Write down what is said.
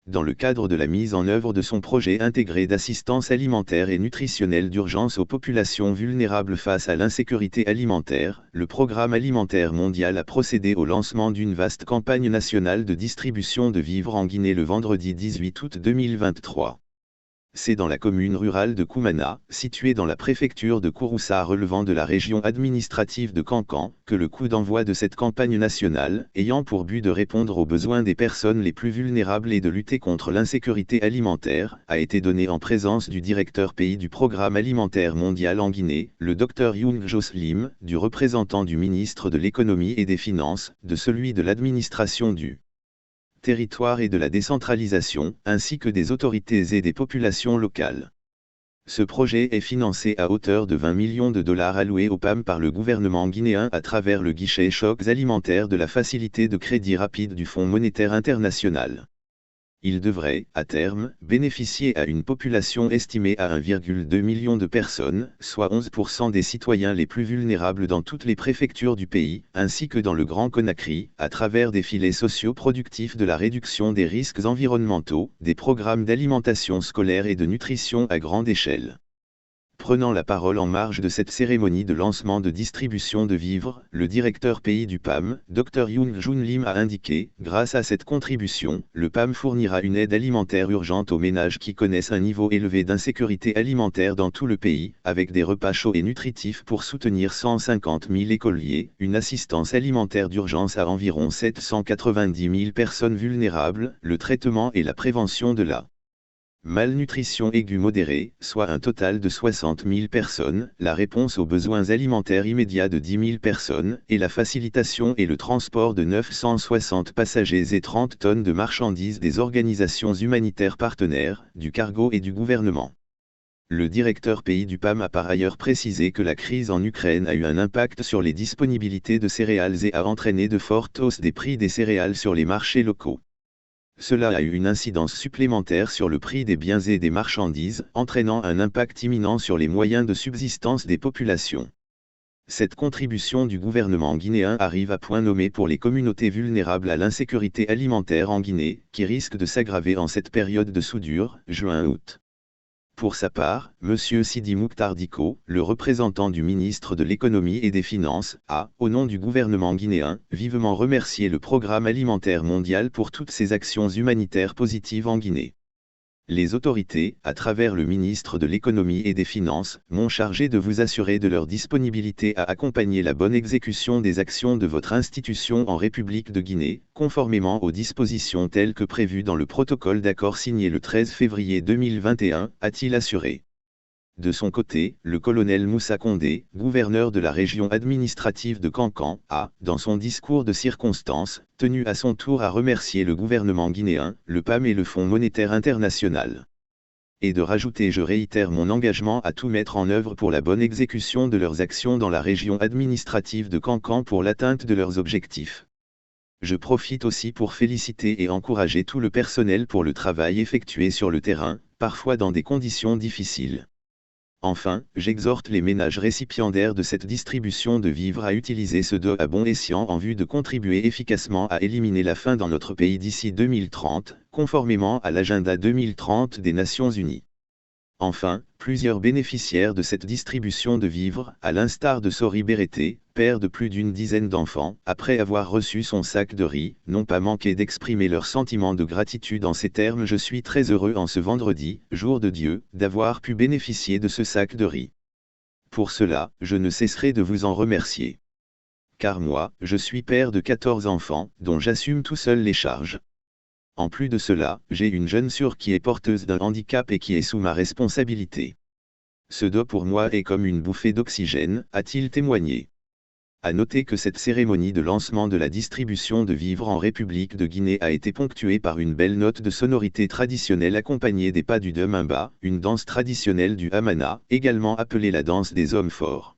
dans le cadre de la mise en œuvre de son projet intégré d'assistance alimentaire et nutritionnelle d'urgence aux populations vulnérables face à l'insécurité alimentaire, le Programme alimentaire mondial a procédé au lancement d'une vaste campagne nationale de distribution de vivres en Guinée le vendredi 18 août 2023. C'est dans la commune rurale de Koumana, située dans la préfecture de Kouroussa relevant de la région administrative de Kankan, que le coup d'envoi de cette campagne nationale, ayant pour but de répondre aux besoins des personnes les plus vulnérables et de lutter contre l'insécurité alimentaire, a été donné en présence du directeur pays du Programme alimentaire mondial en Guinée, le Dr Young Jos Lim, du représentant du ministre de l'économie et des finances, de celui de l'administration du territoire et de la décentralisation, ainsi que des autorités et des populations locales. Ce projet est financé à hauteur de 20 millions de dollars alloués au PAM par le gouvernement guinéen à travers le guichet chocs alimentaires de la Facilité de crédit rapide du Fonds monétaire international. Il devrait, à terme, bénéficier à une population estimée à 1,2 million de personnes, soit 11% des citoyens les plus vulnérables dans toutes les préfectures du pays, ainsi que dans le Grand Conakry, à travers des filets sociaux productifs de la réduction des risques environnementaux, des programmes d'alimentation scolaire et de nutrition à grande échelle. Prenant la parole en marge de cette cérémonie de lancement de distribution de vivres, le directeur pays du PAM, Dr Young Jun Lim a indiqué, grâce à cette contribution, le PAM fournira une aide alimentaire urgente aux ménages qui connaissent un niveau élevé d'insécurité alimentaire dans tout le pays, avec des repas chauds et nutritifs pour soutenir 150 000 écoliers, une assistance alimentaire d'urgence à environ 790 000 personnes vulnérables, le traitement et la prévention de la malnutrition aiguë modérée, soit un total de 60 000 personnes, la réponse aux besoins alimentaires immédiats de 10 000 personnes, et la facilitation et le transport de 960 passagers et 30 tonnes de marchandises des organisations humanitaires partenaires, du cargo et du gouvernement. Le directeur pays du PAM a par ailleurs précisé que la crise en Ukraine a eu un impact sur les disponibilités de céréales et a entraîné de fortes hausses des prix des céréales sur les marchés locaux. Cela a eu une incidence supplémentaire sur le prix des biens et des marchandises, entraînant un impact imminent sur les moyens de subsistance des populations. Cette contribution du gouvernement guinéen arrive à point nommé pour les communautés vulnérables à l'insécurité alimentaire en Guinée, qui risque de s'aggraver en cette période de soudure, juin-août. Pour sa part, M. Sidi Mokhtar Diko, le représentant du ministre de l'Économie et des Finances, a, au nom du gouvernement guinéen, vivement remercié le Programme alimentaire mondial pour toutes ses actions humanitaires positives en Guinée. Les autorités, à travers le ministre de l'Économie et des Finances, m'ont chargé de vous assurer de leur disponibilité à accompagner la bonne exécution des actions de votre institution en République de Guinée, conformément aux dispositions telles que prévues dans le protocole d'accord signé le 13 février 2021, a-t-il assuré. De son côté, le colonel Moussa Condé, gouverneur de la région administrative de Kankan, a, dans son discours de circonstance, tenu à son tour à remercier le gouvernement guinéen, le PAM et le Fonds monétaire international. Et de rajouter: je réitère mon engagement à tout mettre en œuvre pour la bonne exécution de leurs actions dans la région administrative de Kankan pour l'atteinte de leurs objectifs. Je profite aussi pour féliciter et encourager tout le personnel pour le travail effectué sur le terrain, parfois dans des conditions difficiles. Enfin, j'exhorte les ménages récipiendaires de cette distribution de vivres à utiliser ce dos à bon escient en vue de contribuer efficacement à éliminer la faim dans notre pays d'ici 2030, conformément à l'agenda 2030 des Nations Unies. Enfin, plusieurs bénéficiaires de cette distribution de vivres, à l'instar de Sori Berete, père de plus d'une dizaine d'enfants, après avoir reçu son sac de riz, n'ont pas manqué d'exprimer leur sentiment de gratitude en ces termes: je suis très heureux en ce vendredi, jour de Dieu, d'avoir pu bénéficier de ce sac de riz. Pour cela, je ne cesserai de vous en remercier. Car moi, je suis père de 14 enfants, dont j'assume tout seul les charges. En plus de cela, j'ai une jeune sœur qui est porteuse d'un handicap et qui est sous ma responsabilité. Ce dos pour moi est comme une bouffée d'oxygène, a-t-il témoigné. À noter que cette cérémonie de lancement de la distribution de vivres en République de Guinée a été ponctuée par une belle note de sonorité traditionnelle accompagnée des pas du Demimba, une danse traditionnelle du Hamana, également appelée la danse des hommes forts.